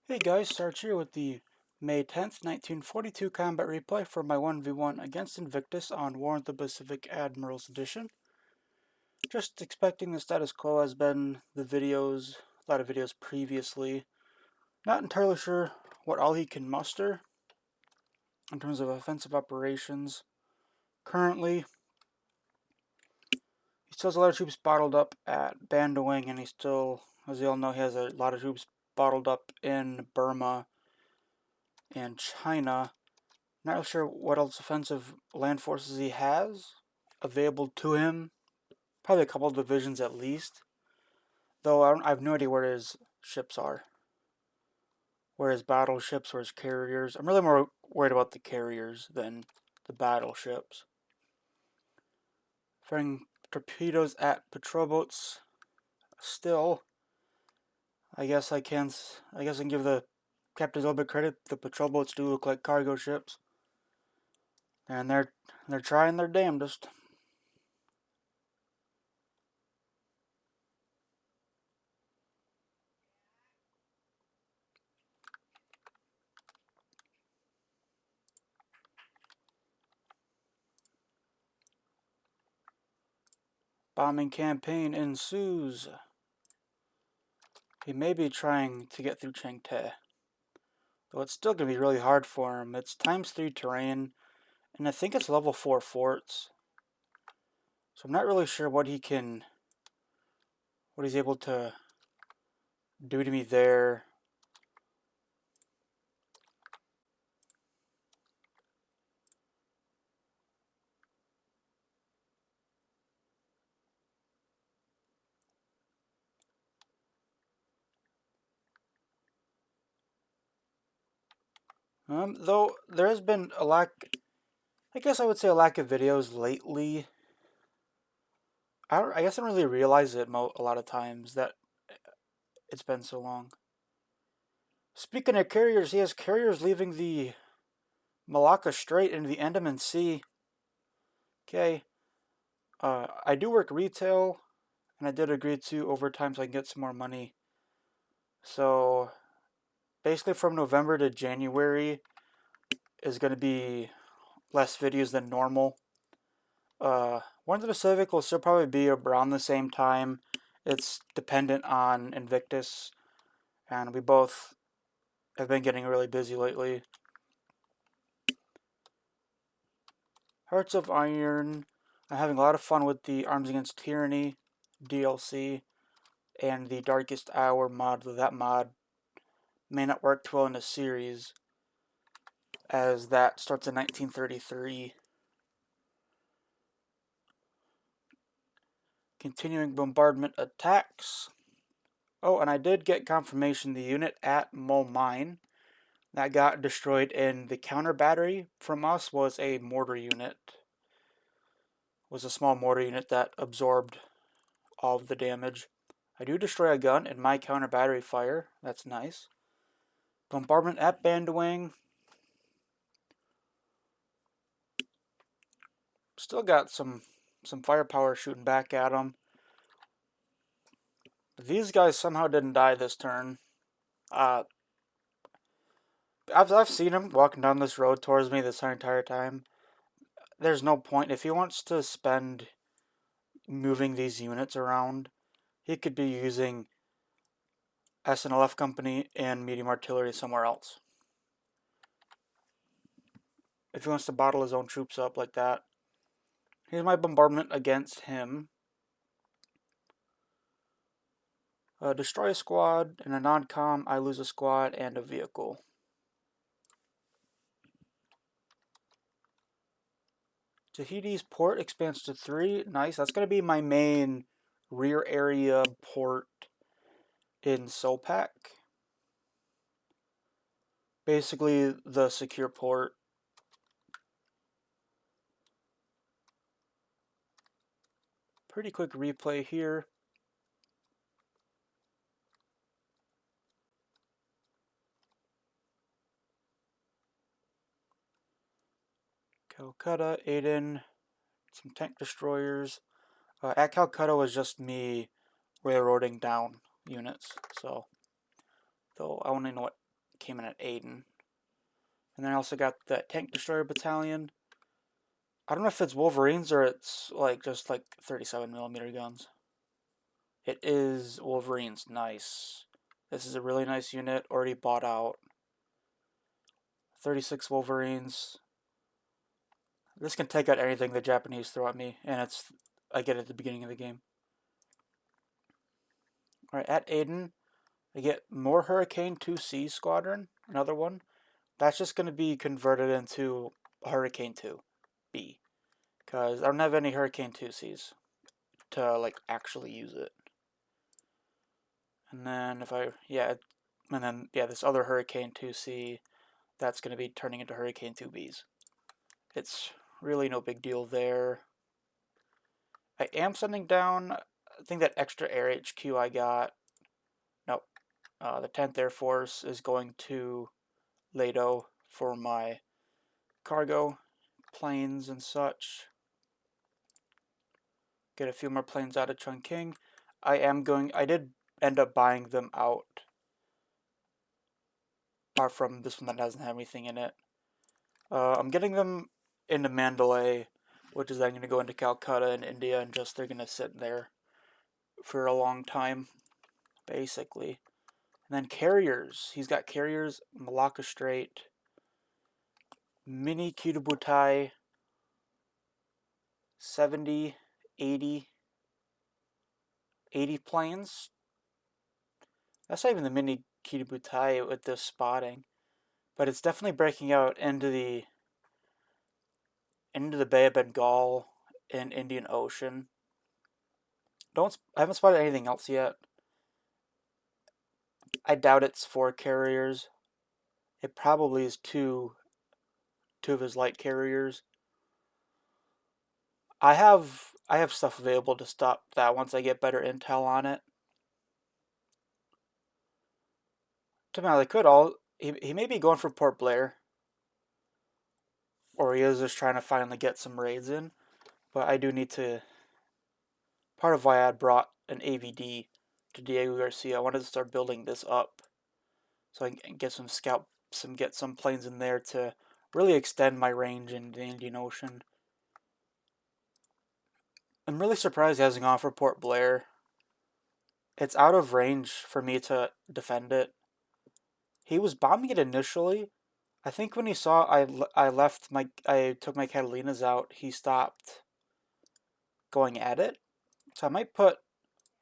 Hey guys, Sarge here with the May 10th, 1942 combat replay for my 1v1 against Invictus on War of the Pacific Admirals Edition. Just expecting the status quo has been a lot of videos previously. Not entirely sure what all he can muster in terms of offensive operations. Currently, he still has a lot of troops bottled up at Bandawang, and he still, as you all know, he has a lot of troops bottled up in Burma and China. Not really sure what else offensive land forces he has available to him. Probably a couple of divisions at least. Though I have no idea where his ships are. Where his battleships or his carriers. I'm really more worried about the carriers than the battleships. Firing torpedoes at patrol boats. Still, I guess I can give the captains a little bit of credit. The patrol boats do look like cargo ships. And they're trying their damnedest. Bombing campaign ensues. He may be trying to get through Chengte, though it's still going to be really hard for him. It's ×3 terrain, and I think it's level 4 forts. So I'm not really sure what he's able to do to me there. Though there has been a lack, I guess I would say a lack of videos lately. I guess I don't really realize it a lot of times that it's been so long. Speaking of carriers, he has carriers leaving the Malacca Strait into the Andaman Sea. Okay. I do work retail, and I did agree to overtime so I can get some more money. So basically from November to January is going to be less videos than normal. One of the Pacific will still probably be around the same time. It's dependent on Invictus, and we both have been getting really busy lately. Hearts of Iron. I'm having a lot of fun with the Arms Against Tyranny DLC and the Darkest Hour mod. That mod may not work too well in the series, as that starts in 1933. Continuing bombardment attacks. Oh, and I did get confirmation the unit at Mole Mine that got destroyed in the counter battery from us was a mortar unit. Was a small mortar unit that absorbed all of the damage. I do destroy a gun in my counter battery fire. That's nice. Bombardment at Bandawang. Still got some firepower shooting back at them. These guys somehow didn't die this turn. I've seen him walking down this road towards me this entire time. There's no point. If he wants to spend moving these units around, he could be using SNLF company and medium artillery somewhere else. If he wants to bottle his own troops up like that. Here's my bombardment against him. Destroy a squad. In a non-com, I lose a squad and a vehicle. Tahiti's port expands to 3. Nice. That's going to be my main rear area port in Sopak. Basically, the secure port. Pretty quick replay here. Calcutta, Aden, some tank destroyers. At Calcutta was just me railroading down units, so though I want to know what came in at Aden. And then I also got the Tank Destroyer Battalion. I don't know if it's Wolverines or it's like just like 37mm guns. It is Wolverines. Nice. This is a really nice unit. Already bought out. 36 Wolverines. This can take out anything the Japanese throw at me, and I get it at the beginning of the game. Alright, at Aden, I get more Hurricane 2C Squadron, another one. That's just going to be converted into Hurricane 2B, because I don't have any Hurricane 2Cs to like actually use it. And then this other Hurricane 2C, that's going to be turning into Hurricane 2Bs. It's really no big deal there. I am sending down, I think that extra air HQ I got. Nope. The 10th Air Force is going to Lado for my cargo planes and such. Get a few more planes out of Chongqing. I did end up buying them out. Apart from this one that doesn't have anything in it. I'm getting them into Mandalay, which is then going to go into Calcutta in India, and they're going to sit there for a long time, basically. And then carriers. He's got carriers, Malacca Strait, Mini Kitabutai, 70, 80 planes. That's not even the Mini Kitabutai with this spotting, but it's definitely breaking out into the Bay of Bengal and Indian Ocean. I haven't spotted anything else yet. I doubt it's 4 carriers. It probably is two of his light carriers. I have stuff available to stop that once I get better intel on it. To me, they could he may be going for Port Blair, or he is just trying to finally get some raids in. But I do need to. Part of why I had brought an AVD to Diego Garcia, I wanted to start building this up, so I can get some planes in there to really extend my range in the Indian Ocean. I'm really surprised he hasn't gone for Port Blair. It's out of range for me to defend it. He was bombing it initially. I think when he saw I took my Catalinas out, he stopped going at it. So I might put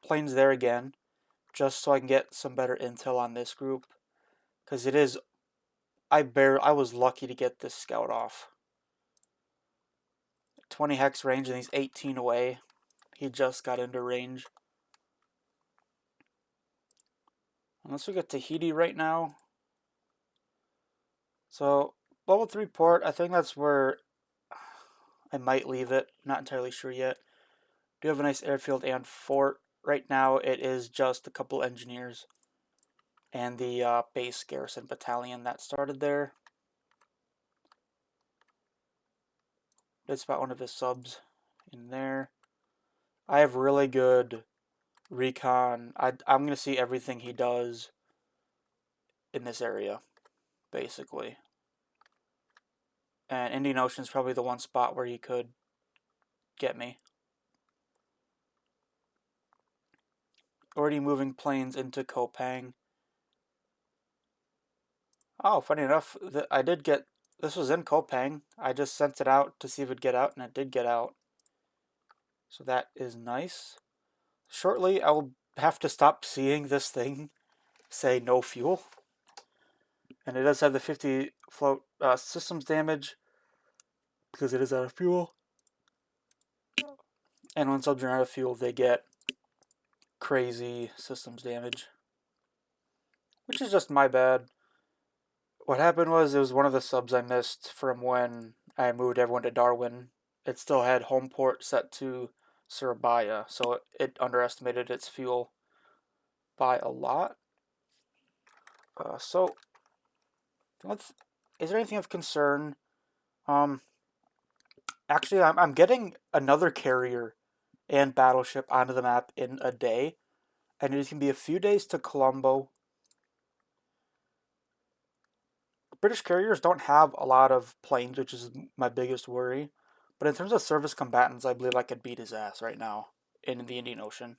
planes there again, just so I can get some better intel on this group. Because it is, I was lucky to get this scout off. 20 hex range and he's 18 away. He just got into range. Unless we get Tahiti right now. So, level 3 port, I think that's where I might leave it. Not entirely sure yet. Do have a nice airfield and fort. Right now it is just a couple engineers and the base garrison battalion that started there. Did spot one of his subs in there. I have really good recon. I'm going to see everything he does in this area, basically. And Indian Ocean is probably the one spot where he could get me. Already moving planes into Kopang. Oh, funny enough, I did get... This was in Kopang. I just sent it out to see if it would get out, and it did get out. So that is nice. Shortly, I will have to stop seeing this thing say no fuel. And it does have the 50 float systems damage, because it is out of fuel. And when subs are out of fuel, they get crazy systems damage. Which is just my bad. What happened was, it was one of the subs I missed from when I moved everyone to Darwin. It still had home port set to Surabaya, so it underestimated its fuel by a lot. So, is there anything of concern? Actually, I'm getting another carrier and battleship onto the map in a day, and it can be a few days to Colombo. British carriers don't have a lot of planes, which is my biggest worry. But in terms of surface combatants, I believe I could beat his ass right now in the Indian Ocean.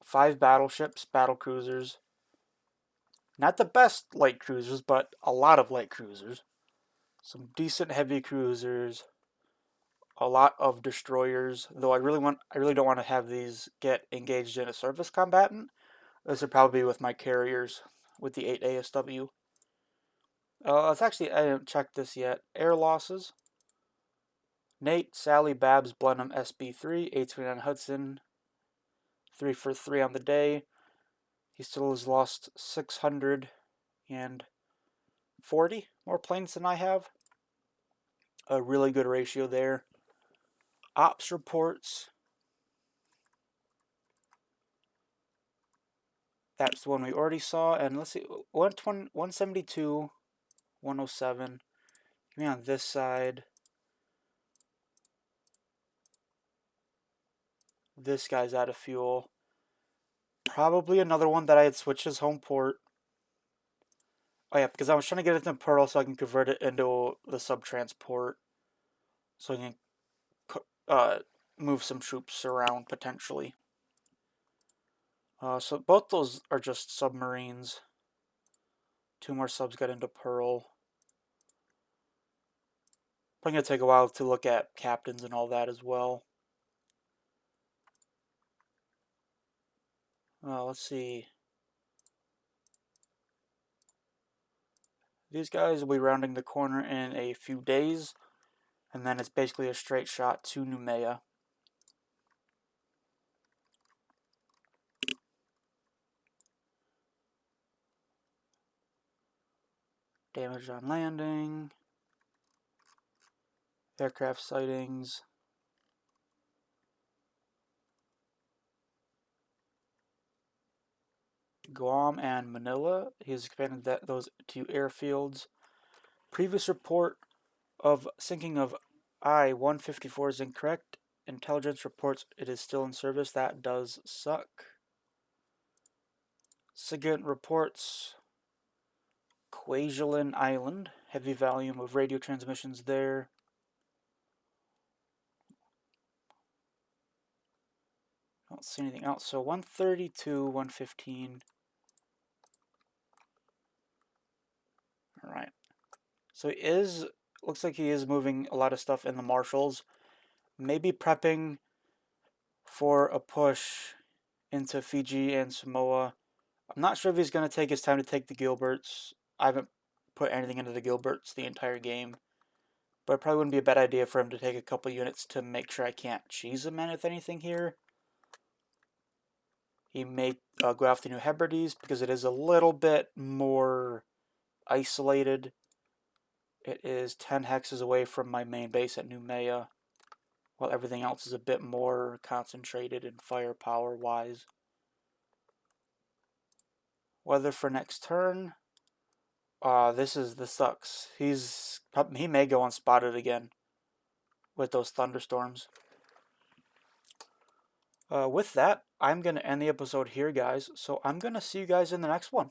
5 battleships, battle cruisers. Not the best light cruisers, but a lot of light cruisers. Some decent heavy cruisers. A lot of destroyers. Though I really don't want to have these get engaged in a surface combatant. This would probably be with my carriers, with the 8 ASW. It's actually, I haven't checked this yet. Air losses. Nate, Sally, Babs, Blenheim, SB3, A29 Hudson, 3 for 3 on the day. He still has lost 640 more planes than I have. A really good ratio there. Ops reports. That's the one we already saw. And let's see, 172, 107. Give me on this side. This guy's out of fuel. Probably another one that I had switched his home port. Oh yeah, because I was trying to get it in Pearl so I can convert it into the sub-transport. So I can move some troops around potentially. So both those are just submarines. 2 more subs got into Pearl. Probably going to take a while to look at captains and all that as well. Let's see. These guys will be rounding the corner in a few days. And then it's basically a straight shot to Noumea. Damage on landing. Aircraft sightings. Guam and Manila. He's expanded those 2 airfields. Previous report of sinking of I-154 is incorrect. Intelligence reports it is still in service. That does suck. SIGINT reports Kwajalein Island. Heavy volume of radio transmissions there. I don't see anything else. So 132, 115. Alright. So looks like he is moving a lot of stuff in the Marshalls. Maybe prepping for a push into Fiji and Samoa. I'm not sure if he's going to take his time to take the Gilberts. I haven't put anything into the Gilberts the entire game. But it probably wouldn't be a bad idea for him to take a couple units to make sure I can't cheese him in with anything here. He may go after New Hebrides because it is a little bit more isolated. It is 10 hexes away from my main base at Noumea, while everything else is a bit more concentrated in firepower-wise. Weather for next turn. This sucks. He may go unspotted again with those thunderstorms. With that, I'm going to end the episode here, guys. So I'm going to see you guys in the next one.